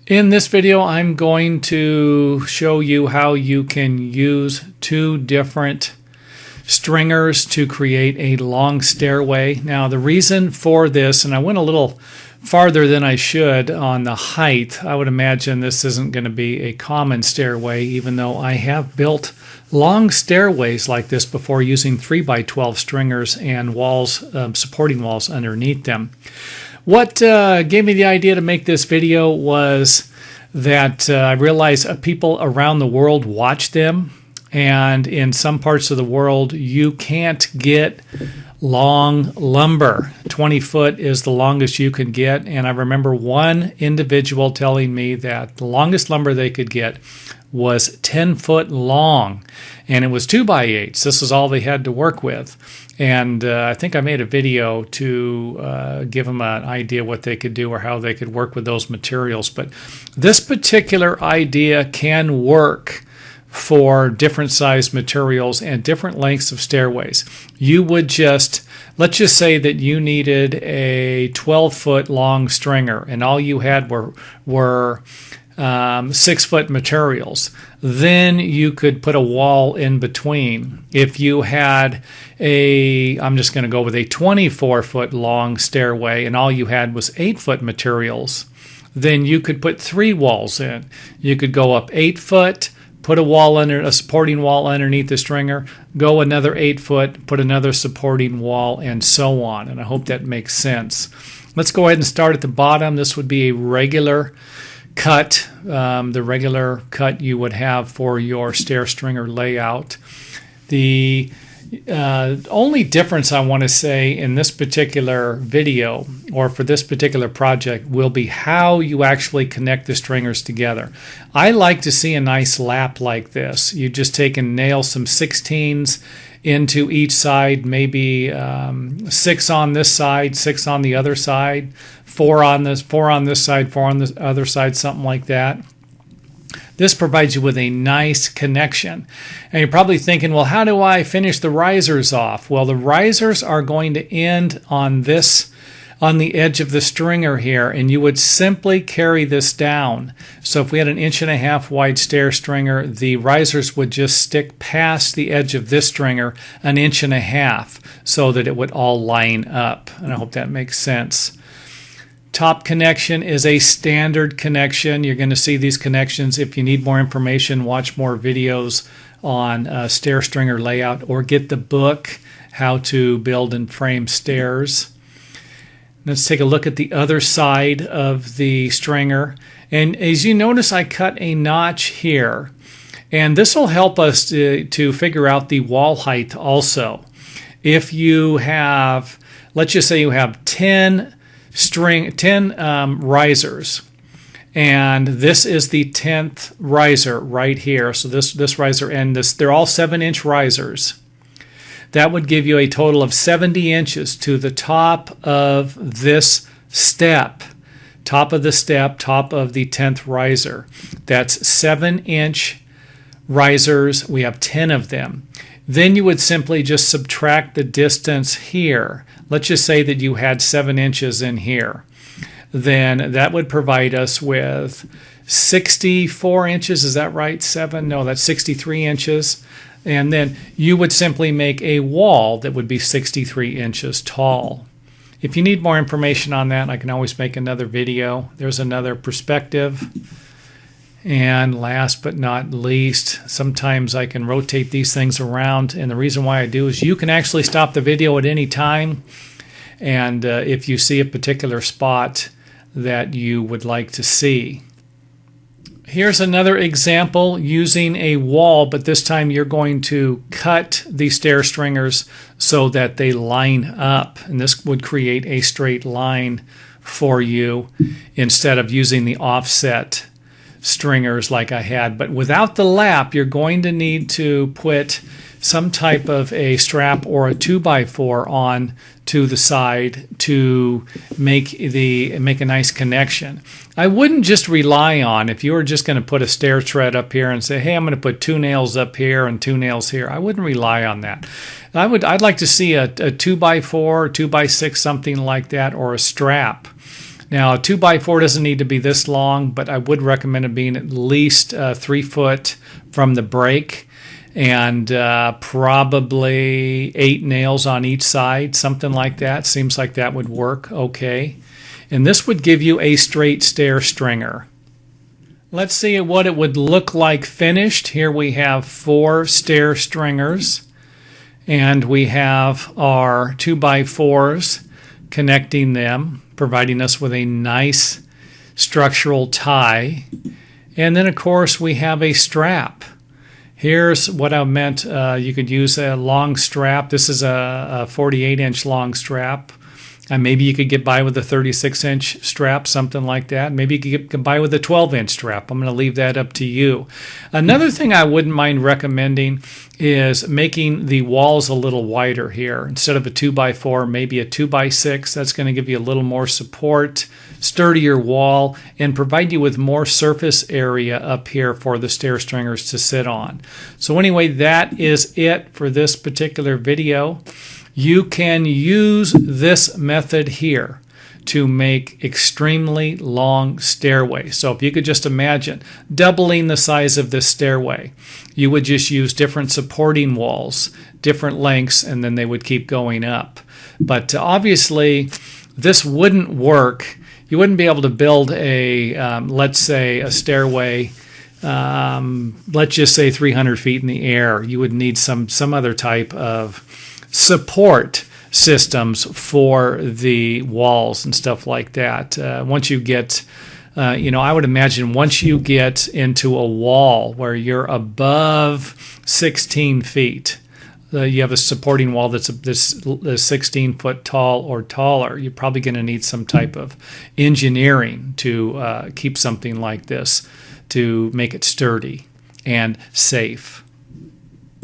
In this video, I'm going to show you how you can use two different stringers to create a long stairway. Now, the reason for this, and I went a little farther than I should on the height. I would imagine this isn't going to be a common stairway, even though I have built long stairways like this before using 3x12 stringers and walls, supporting walls underneath them. What gave me the idea to make this video was that I realized people around the world watch them, and in some parts of the world you can't get long lumber. 20 foot is the longest you can get, and I remember one individual telling me that the longest lumber they could get was 10 foot long, and it was 2x8s. This is all they had to work with. And I think I made a video to give them an idea what they could do or how they could work with those materials. But this particular idea can work for different size materials and different lengths of stairways. You would let's just say that you needed a 12-foot long stringer and all you had were 6-foot materials. Then you could put a wall in between. If you had I'm just going to go with a 24-foot long stairway and all you had was 8-foot materials, then you could put 3 walls in. You could go up 8 foot, put a supporting wall underneath the stringer, go another 8 foot, put another supporting wall, and so on. And I hope that makes sense. Let's go ahead and start at the bottom. This would be a regular cut, the regular cut you would have for your stair stringer layout. The only difference I want to say in this particular video or for this particular project will be how you actually connect the stringers together. I like to see a nice lap like this. You just take and nail some 16s into each side, maybe 6 on this side, 6 on the other side, 4 on this side, 4 on the other side, something like that. This provides you with a nice connection. And you're probably thinking, well, how do I finish the risers off? Well, the risers are going to end on the edge of the stringer here, and you would simply carry this down. So if we had an 1.5-inch wide stair stringer, the risers would just stick past the edge of this stringer 1.5 inches so that it would all line up. And I hope that makes sense. Top connection is a standard connection. You're going to see these connections. If you need more information, watch more videos on stair stringer layout or get the book, How to Build and Frame Stairs. Let's take a look at the other side of the stringer. And as you notice, I cut a notch here. And this will help us to figure out the wall height also. If you have, let's just say you have 10 risers, and this is the 10th riser right here. So this riser and they're all 7-inch risers. That would give you a total of 70 inches to the top of this step, top of the 10th riser. That's 7-inch risers. We have 10 of them. Then you would simply just subtract the distance here. Let's just say that you had 7 inches in here. Then that would provide us with 64 inches. Is that right? 7? No, that's 63 inches. And then you would simply make a wall that would be 63 inches tall. If you need more information on that, I can always make another video. There's another perspective. And last but not least, sometimes I can rotate these things around, and the reason why I do is you can actually stop the video at any time, and if you see a particular spot that you would like to see. Here's another example using a wall, but this time you're going to cut the stair stringers so that they line up, and this would create a straight line for you instead of using the offset stringers like I had. But without the lap, you're going to need to put some type of a strap or a 2x4 on to the side to make a nice connection. I wouldn't just rely on, if you were just going to put a stair tread up here and say, hey, I'm going to put 2 nails up here and 2 nails here. I wouldn't rely on that. I'd like to see a 2x4, 2x6, something like that, or a strap Now, a 2x4 doesn't need to be this long, but I would recommend it being at least 3 foot from the break, and probably 8 nails on each side, something like that. Seems like that would work okay. And this would give you a straight stair stringer. Let's see what it would look like finished. Here we have 4 stair stringers, and we have our 2x4s connecting them, providing us with a nice structural tie. And then, of course, we have a strap. Here's what I meant. You could use a long strap. This is a 48-inch long strap. Maybe you could get by with a 36-inch strap, something like that. Maybe you could get by with a 12-inch strap. I'm going to leave that up to you. Another thing I wouldn't mind recommending is making the walls a little wider here. Instead of a 2x4, maybe a 2x6. That's going to give you a little more support, sturdier wall, and provide you with more surface area up here for the stair stringers to sit on. So anyway, that is it for this particular video. You can use this method here to make extremely long stairways. So if you could just imagine doubling the size of this stairway, you would just use different supporting walls, different lengths, and then they would keep going up. But obviously, this wouldn't work. You wouldn't be able to build a, let's say, a stairway, let's just say 300 feet in the air. You would need some other type of support systems for the walls and stuff like that. Once you get, I would imagine once you get into a wall where you're above 16 feet, you have a supporting wall that's 16 foot tall or taller, you're probably going to need some type of engineering to keep something like this, to make it sturdy and safe.